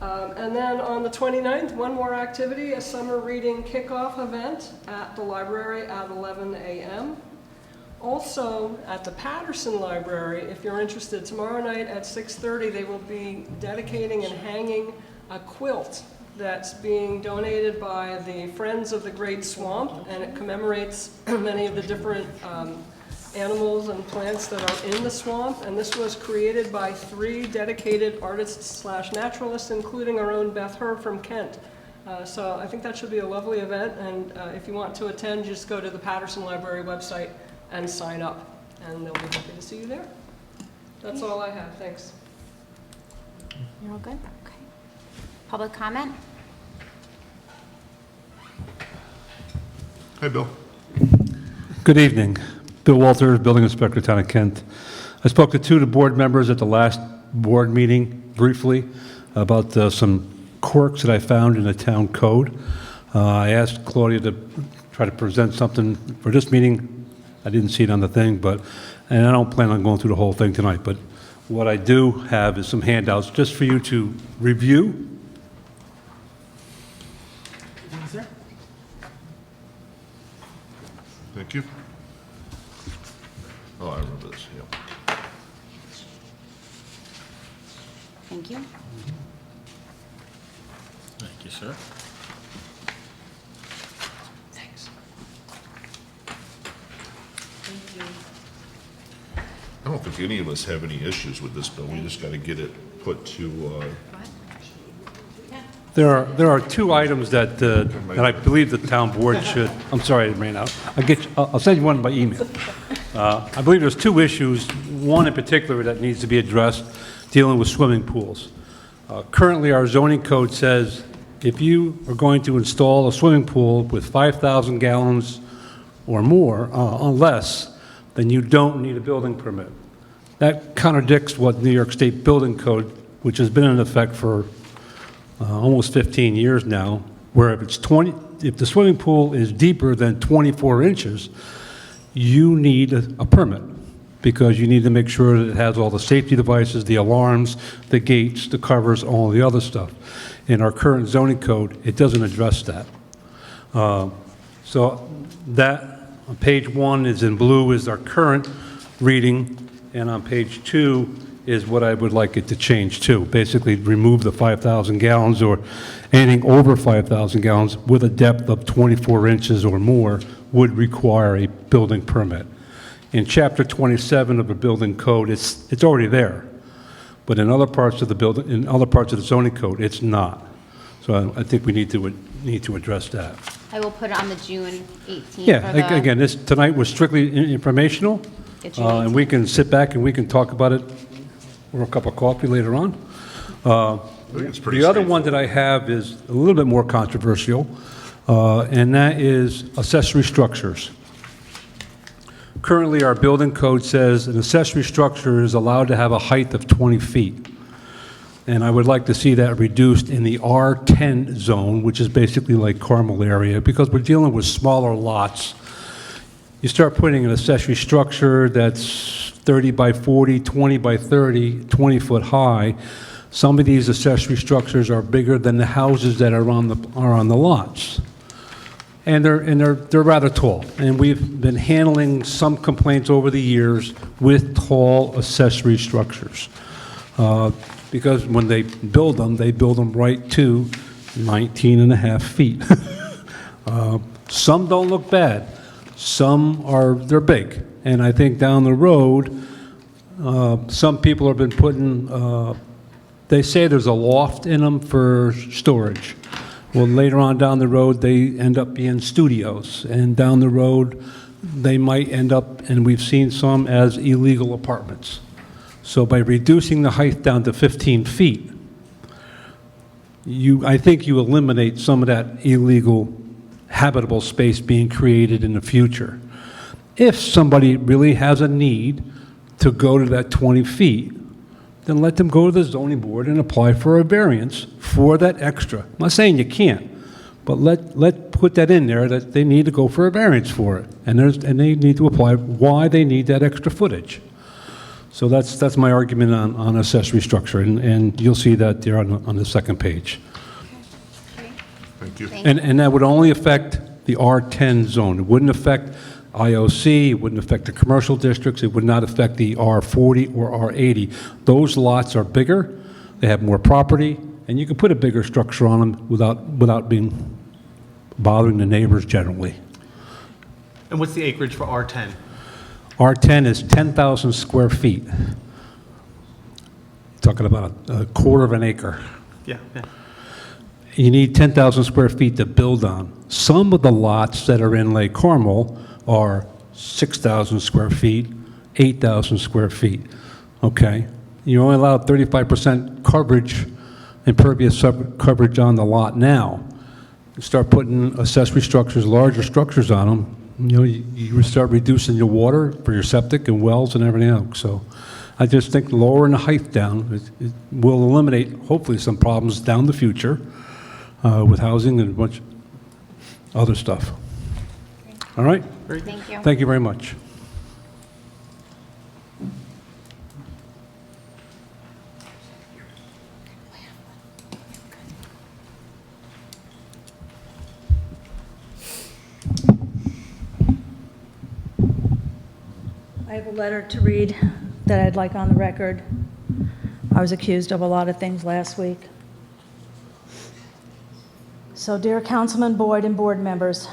Speaker 7: And then on the 29th, one more activity, a summer reading kickoff event at the library at 11 a.m. Also, at the Patterson Library, if you're interested, tomorrow night at 6:30, they will be dedicating and hanging a quilt that's being donated by the Friends of the Great Swamp, and it commemorates many of the different animals and plants that are in the swamp. And this was created by 3 dedicated artists/naturalists, including our own Beth Herb from Kent. So I think that should be a lovely event, and if you want to attend, just go to the Patterson Library website and sign up, and they'll be happy to see you there. That's all I have, thanks.
Speaker 1: You're all good? Okay. Public comment?
Speaker 2: Hi, Bill.
Speaker 10: Good evening. Bill Walters, Building Inspector, Town of Kent. I spoke to 2 of the board members at the last board meeting briefly about some quirks that I found in the town code. I asked Claudia to try to present something for this meeting. I didn't see it on the thing, and I don't plan on going through the whole thing tonight, but what I do have is some handouts just for you to review.
Speaker 2: Thank you. Oh, I remember this, yeah.
Speaker 1: Thank you.
Speaker 5: Thank you, sir.
Speaker 2: I don't think any of us have any issues with this bill. We just got to get it put to,
Speaker 10: There are 2 items that I believe the town board should, I'm sorry it ran out. I'll send you one by email. I believe there's 2 issues, one in particular that needs to be addressed, dealing with swimming pools. Currently, our zoning code says if you are going to install a swimming pool with 5,000 gallons or more, or less, then you don't need a building permit. That contradicts what New York State Building Code, which has been in effect for almost 15 years now, where if the swimming pool is deeper than 24 inches, you need a permit, because you need to make sure that it has all the safety devices, the alarms, the gates, the covers, all the other stuff. In our current zoning code, it doesn't address that. So that, on page 1 is in blue, is our current reading, and on page 2 is what I would like it to change to. Basically, remove the 5,000 gallons or anything over 5,000 gallons with a depth of 24 inches or more would require a building permit. In Chapter 27 of the building code, it's already there, but in other parts of the zoning code, it's not. So I think we need to address that.
Speaker 1: I will put it on the June 18th.
Speaker 10: Yeah,
Speaker 1: or the-
Speaker 10: again, tonight was strictly informational,
Speaker 1: Get you
Speaker 10: and we can sit back and we can talk about it over a cup of coffee later on.
Speaker 2: I think it's pretty
Speaker 10: The other one that I have is a little bit more controversial, and that is accessory structures. Currently, our building code says an accessory structure is allowed to have a height of 20 feet. And I would like to see that reduced in the R10 zone, which is basically like Carmel area, because we're dealing with smaller lots. You start putting an accessory structure that's 30 by 40, 20 by 30, 20 foot high. Some of these accessory structures are bigger than the houses that are on the lots. And they're rather tall. And we've been handling some complaints over the years with tall accessory structures. Because when they build them right to 19 and a half feet. Some don't look bad. They're big. And I think down the road, some people have been putting, they say there's a loft in them for storage. Well, later on down the road, they end up being studios. And down the road, they might end up, and we've seen some, as illegal apartments. So by reducing the height down to 15 feet, I think you eliminate some of that illegal habitable space being created in the future. If somebody really has a need to go to that 20 feet, then let them go to the zoning board and apply for a variance for that extra. I'm not saying you can't, but let put that in there that they need to go for a variance for it, and they need to apply why they need that extra footage. So that's my argument on accessory structure, and you'll see that there on the second page.
Speaker 2: Thank you.
Speaker 10: And that would only affect the R10 zone. It wouldn't affect IOC, it wouldn't affect the commercial districts, it would not affect the R40 or R80. Those lots are bigger, they have more property, and you can put a bigger structure on them without bothering the neighbors generally.
Speaker 9: And what's the acreage for R10?
Speaker 10: R10 is 10,000 square feet. Talking about a quarter of an acre.
Speaker 9: Yeah, yeah.
Speaker 10: You need 10,000 square feet to build on. Some of the lots that are in Lake Carmel are 6,000 square feet, 8,000 square feet, okay? You're only allowed 35% coverage, impervious coverage on the lot now. You start putting accessory structures, larger structures on them, you know, you start reducing your water for your septic and wells and everything else. So I just think lowering the height down it will eliminate, hopefully, some problems down the future with housing and a bunch of other stuff. All right?
Speaker 1: Thank you.
Speaker 10: Thank you very much.
Speaker 11: I have a letter to read that I'd like on the record. I was accused of a lot of things last week. So, dear Councilman Boyd and board members,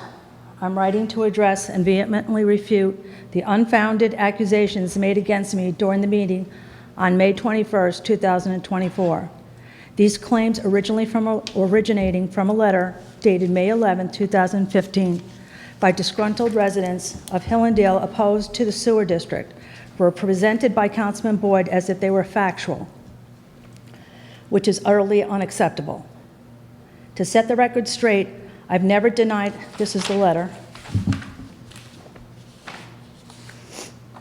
Speaker 11: I'm writing to address and vehemently refute the unfounded accusations made against me during the meeting on May 21st, 2024. These claims originating from a letter dated May 11, 2015, by disgruntled residents of Hillendale opposed to the sewer district were presented by Councilman Boyd as if they were factual, which is utterly unacceptable. To set the record straight, I've never denied, this is the letter.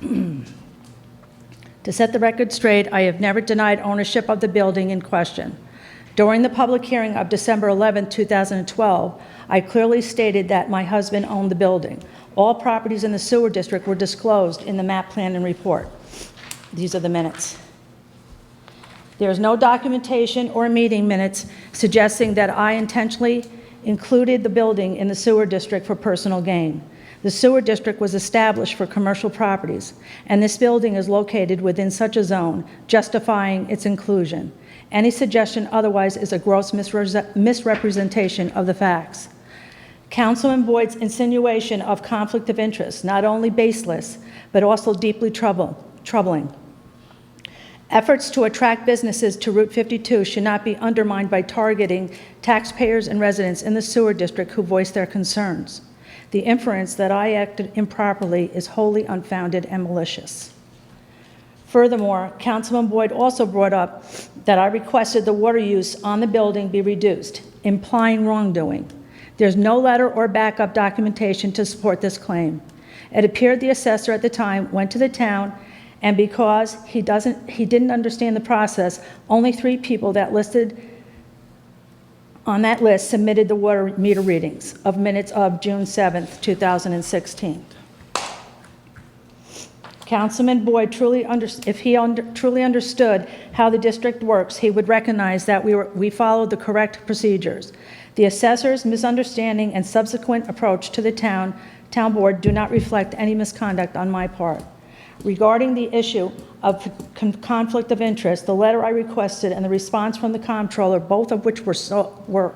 Speaker 11: To set the record straight, I have never denied ownership of the building in question. During the public hearing of December 11, 2012, I clearly stated that my husband owned the building. All properties in the sewer district were disclosed in the map plan and report. These are the minutes. There is no documentation or meeting minutes suggesting that I intentionally included the building in the sewer district for personal gain. The sewer district was established for commercial properties, and this building is located within such a zone, justifying its inclusion. Any suggestion otherwise is a gross misrepresentation of the facts. Councilman Boyd's insinuation of conflict of interest, not only baseless, but also deeply troubling. Efforts to attract businesses to Route 52 should not be undermined by targeting taxpayers and residents in the sewer district who voice their concerns. The inference that I acted improperly is wholly unfounded and malicious. Furthermore, Councilman Boyd also brought up that I requested the water use on the building be reduced, implying wrongdoing. There's no letter or backup documentation to support this claim. It appeared the assessor at the time went to the town, and because he didn't understand the process, only 3 people that listed on that list submitted the water meter readings of minutes of June 7th, 2016. Councilman Boyd if he truly understood how the district works, he would recognize that we followed the correct procedures. The assessor's misunderstanding and subsequent approach to the town board do not reflect any misconduct on my part. Regarding the issue of conflict of interest, the letter I requested and the response from the comptroller, both of which were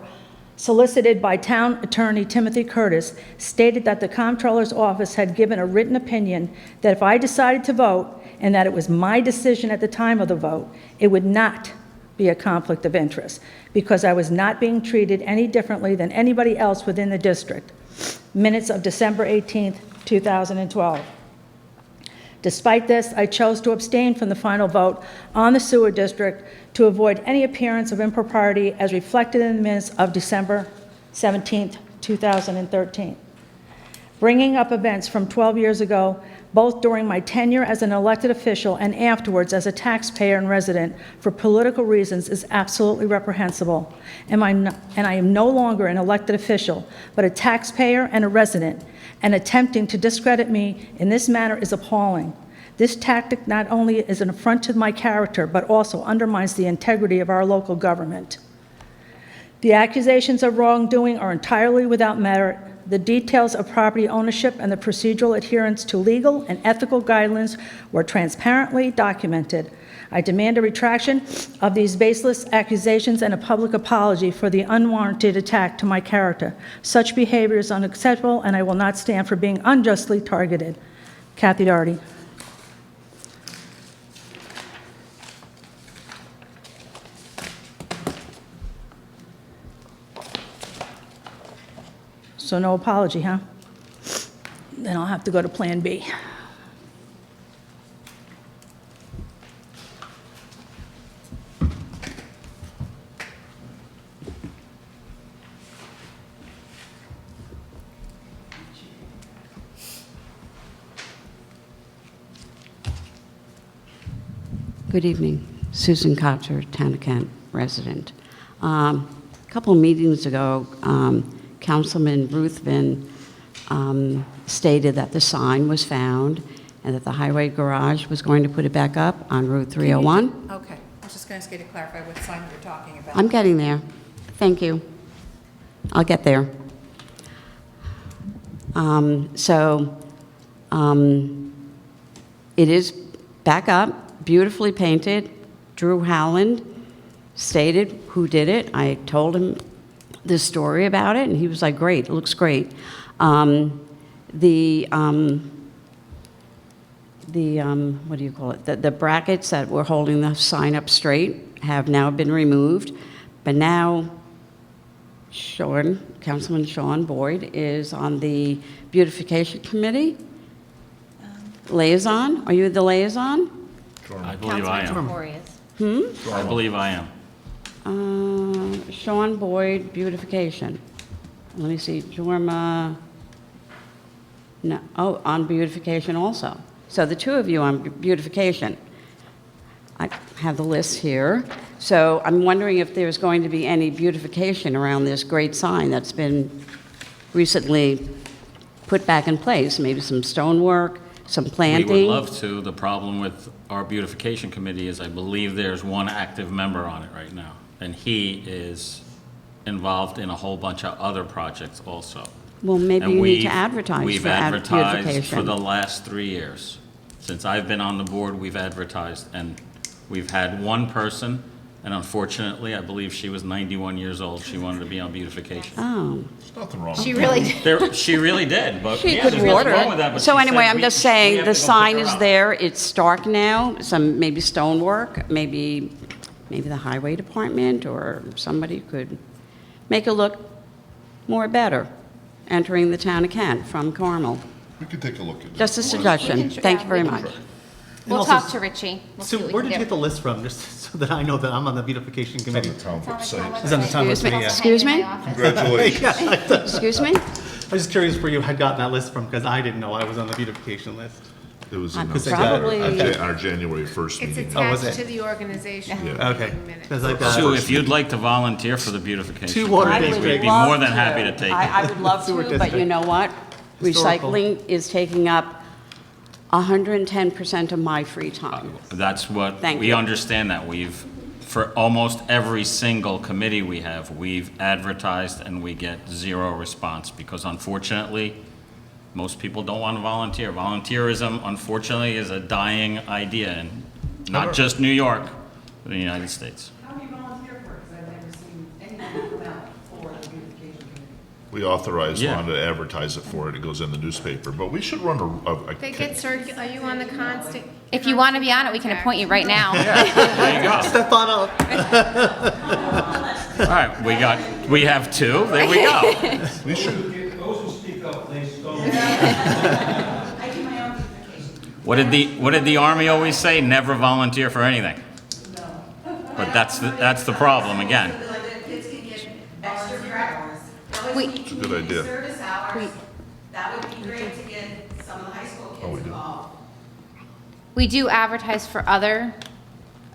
Speaker 11: solicited by town attorney Timothy Curtis, stated that the comptroller's office had given a written opinion that if I decided to vote, and that it was my decision at the time of the vote, it would not be a conflict of interest, because I was not being treated any differently than anybody else within the district. Minutes of December 18th, 2012. Despite this, I chose to abstain from the final vote on the sewer district to avoid any appearance of impropriety as reflected in the minutes of December 17th, 2013. Bringing up events from 12 years ago, both during my tenure as an elected official and afterwards as a taxpayer and resident for political reasons, is absolutely reprehensible. And I am no longer an elected official, but a taxpayer and a resident, and attempting to discredit me in this manner is appalling. This tactic not only is an affront to my character, but also undermines the integrity of our local government. The accusations of wrongdoing are entirely without merit. The details of property ownership and the procedural adherence to legal and ethical guidelines were transparently documented. I demand a retraction of these baseless accusations and a public apology for the unwarranted attack to my character. Such behavior is unacceptable, and I will not stand for being unjustly targeted. Kathy Doherty. So no apology, huh? Then I'll have to go to Plan B.
Speaker 12: Good evening. Susan Kotcher, Town of Kent resident. A couple of meetings ago, Councilman Ruthven stated that the sign was found and that the highway garage was going to put it back up on Route 301.
Speaker 8: Okay, I was just going to ask you to clarify what sign you're talking about.
Speaker 12: I'm getting there. Thank you. I'll get there. It is back up, beautifully painted. Drew Howland stated who did it. I told him the story about it, and he was like, great, it looks great. What do you call it? The brackets that were holding the sign up straight have now been removed, but now Councilman Sean Boyd is on the beautification committee. Liaison, are you the liaison?
Speaker 5: I believe I am. I believe I am.
Speaker 12: Sean Boyd, beautification. Let me see, Jorma, no, oh, on beautification also. So the two of you on beautification. I have the list here. So I'm wondering if there's going to be any beautification around this great sign that's been recently put back in place, maybe some stonework, some planting.
Speaker 5: We would love to. The problem with our beautification committee is I believe there's one active member on it right now, and he is involved in a whole bunch of other projects also.
Speaker 12: Well, maybe
Speaker 5: And
Speaker 12: you need to advertise
Speaker 5: We've
Speaker 12: for
Speaker 5: advertised
Speaker 12: beautification.
Speaker 5: for the last 3 years. Since I've been on the board, we've advertised, and we've had one person, and unfortunately, I believe she was 91 years old. She wanted to be on beautification.
Speaker 12: Oh.
Speaker 2: There's nothing wrong
Speaker 1: She
Speaker 2: with
Speaker 1: really
Speaker 2: that.
Speaker 1: did.
Speaker 5: She really did, but
Speaker 12: She
Speaker 5: yeah,
Speaker 12: could
Speaker 5: there's nothing
Speaker 12: water
Speaker 5: wrong with that,
Speaker 12: it.
Speaker 5: but
Speaker 12: So
Speaker 5: she
Speaker 12: anyway,
Speaker 5: said
Speaker 12: I'm
Speaker 5: we-
Speaker 12: just
Speaker 5: we
Speaker 12: saying,
Speaker 5: have
Speaker 12: the
Speaker 5: to go pick
Speaker 12: sign
Speaker 5: her
Speaker 12: is
Speaker 5: up.
Speaker 12: there, it's stark now, some, maybe stonework, maybe the highway department or somebody could make it look more better, entering the town of Kent from Carmel.
Speaker 2: We could take a look at that.
Speaker 12: Just a suggestion. Thank you very much.
Speaker 1: We'll
Speaker 9: also-
Speaker 1: talk to Richie. We'll see
Speaker 9: So
Speaker 1: what we
Speaker 9: where
Speaker 1: can
Speaker 9: did you
Speaker 1: do.
Speaker 9: get the list from, just so that I know that I'm on the beautification
Speaker 2: It's on
Speaker 9: committee?
Speaker 2: the town website.
Speaker 9: It's on the town
Speaker 12: Excuse me.
Speaker 9: website, yeah.
Speaker 12: Excuse me?
Speaker 2: Congratulations.
Speaker 12: Excuse me?
Speaker 9: I was just curious where you had gotten that list from, because I didn't know I was on the beautification list.
Speaker 2: It was
Speaker 12: I'm
Speaker 2: announced
Speaker 12: probably-
Speaker 2: at our January 1st
Speaker 3: It's
Speaker 2: meeting.
Speaker 9: Oh, was
Speaker 3: attached
Speaker 9: it?
Speaker 3: to the organization.
Speaker 2: Yeah.
Speaker 9: Okay.
Speaker 3: minutes.
Speaker 9: 'Cause I got-
Speaker 5: Sue, if you'd like to volunteer for the beautification.
Speaker 9: Two water
Speaker 5: committee,
Speaker 9: districts.
Speaker 5: We'd be more than happy to take
Speaker 12: I
Speaker 5: it.
Speaker 12: would love
Speaker 9: Sewer
Speaker 12: to, but you
Speaker 9: district.
Speaker 12: know what?
Speaker 9: Historical.
Speaker 12: Recycling is taking up 110% of my free time.
Speaker 5: That's what,
Speaker 12: Thank
Speaker 5: we
Speaker 12: you.
Speaker 5: understand that. For almost every single committee we have, we've advertised and we get zero response because unfortunately, most people don't want to volunteer. Volunteerism, unfortunately, is a dying idea in not just New York, but the United States.
Speaker 8: How do you volunteer for it? Because I've never seen anything come out for the beautification committee.
Speaker 2: We authorized
Speaker 5: Yeah.
Speaker 2: Ron to advertise it for it. It goes in the newspaper. But we should run a
Speaker 3: They get are you on the constant?
Speaker 1: If you want to be on it, we can appoint you right now.
Speaker 5: There you go.
Speaker 9: Step on up.
Speaker 5: All right, we have two. There we go.
Speaker 2: we should.
Speaker 5: What did the Army always say? Never volunteer for anything. But that's the problem again.
Speaker 2: It's a good idea.
Speaker 12: Service hours, that would be great to get some of the high school
Speaker 2: Oh, we
Speaker 12: kids
Speaker 2: do.
Speaker 12: involved.
Speaker 1: We do advertise for other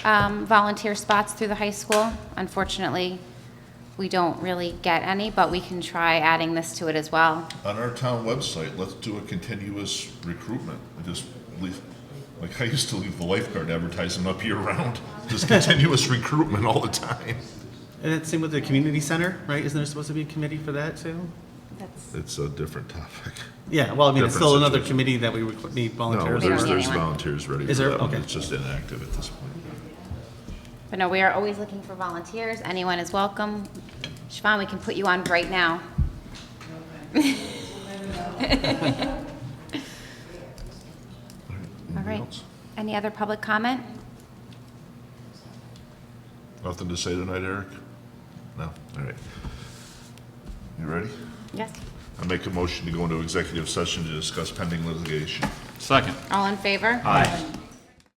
Speaker 1: volunteer spots through the high school. Unfortunately, we don't really get any, but we can try adding this to it as well.
Speaker 2: On our town website, let's do a continuous recruitment. And just Like, I used to leave the lifeguard advertisement up year-round, just continuous recruitment all the time.
Speaker 9: And it's same with the community center, right? Isn't there supposed to be a committee for that too?
Speaker 2: It's a different topic.
Speaker 9: Yeah, well, I mean, it's
Speaker 2: Different
Speaker 9: still another
Speaker 2: situation.
Speaker 9: committee that we need
Speaker 2: No,
Speaker 9: volunteers.
Speaker 1: We don't need
Speaker 2: there's
Speaker 1: anyone.
Speaker 2: volunteers ready for
Speaker 9: Is there?
Speaker 2: that one.
Speaker 9: Okay.
Speaker 2: It's just inactive at this point.
Speaker 1: But no, we are always looking for volunteers. Anyone is welcome. Siobhan, we can put you on right now. All right.
Speaker 2: else?
Speaker 1: Any other public comment?
Speaker 2: Nothing to say tonight, Eric? No? All right. You ready?
Speaker 1: Yes.
Speaker 2: I make a motion to go into executive session to discuss pending litigation.
Speaker 5: Second.
Speaker 1: All in favor?
Speaker 5: Aye.